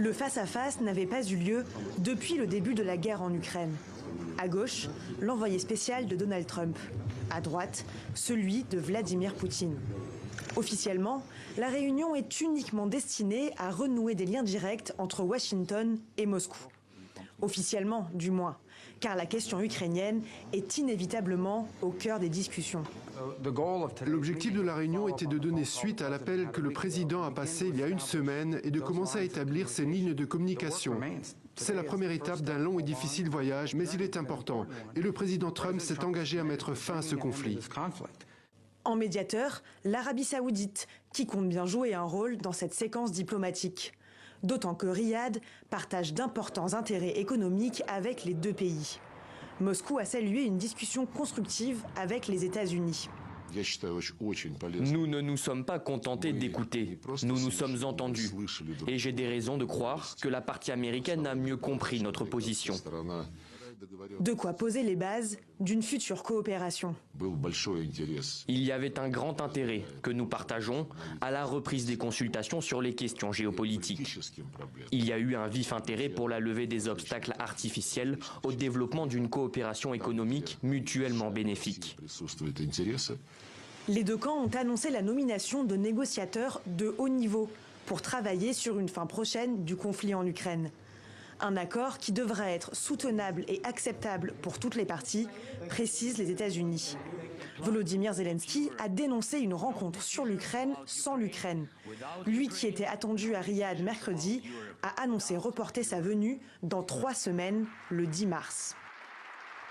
Le face-à-face n'avait pas eu lieu depuis le début de la guerre en Ukraine. À gauche, l'envoyé spécial de Donald Trump. À droite, celui de Vladimir Poutine. Officiellement, la réunion est uniquement destinée à renouer des liens directs entre Washington et Moscou. Officiellement, du moins, car la question ukrainienne est inévitablement au cœur des discussions. L'objectif de la réunion était de donner suite à l'appel que le président a passé il y a une semaine et de commencer à établir ses lignes de communication. C'est la première étape d'un long et difficile voyage, mais il est important. Et le président Trump s'est engagé à mettre fin à ce conflit. En médiateur, l'Arabie saoudite, qui compte bien jouer un rôle dans cette séquence diplomatique. D'autant que Riyad partage d'importants intérêts économiques avec les deux pays. Moscou a salué une discussion constructive avec les États-Unis. Nous ne nous sommes pas contentés d'écouter, nous nous sommes entendus. Et j'ai des raisons de croire que la partie américaine a mieux compris notre position. De quoi poser les bases d'une future coopération. Il y avait un grand intérêt que nous partageons à la reprise des consultations sur les questions géopolitiques. Il y a eu un vif intérêt pour la levée des obstacles artificiels au développement d'une coopération économique mutuellement bénéfique. Les deux camps ont annoncé la nomination de négociateurs de haut niveau pour travailler sur une fin prochaine du conflit en Ukraine. Un accord qui devra être soutenable et acceptable pour toutes les parties, précisent les États-Unis. Volodymyr Zelensky a dénoncé une rencontre sur l'Ukraine sans l'Ukraine. Lui qui était attendu à Riyad mercredi a annoncé reporter sa venue dans 3 semaines, le 10 mars.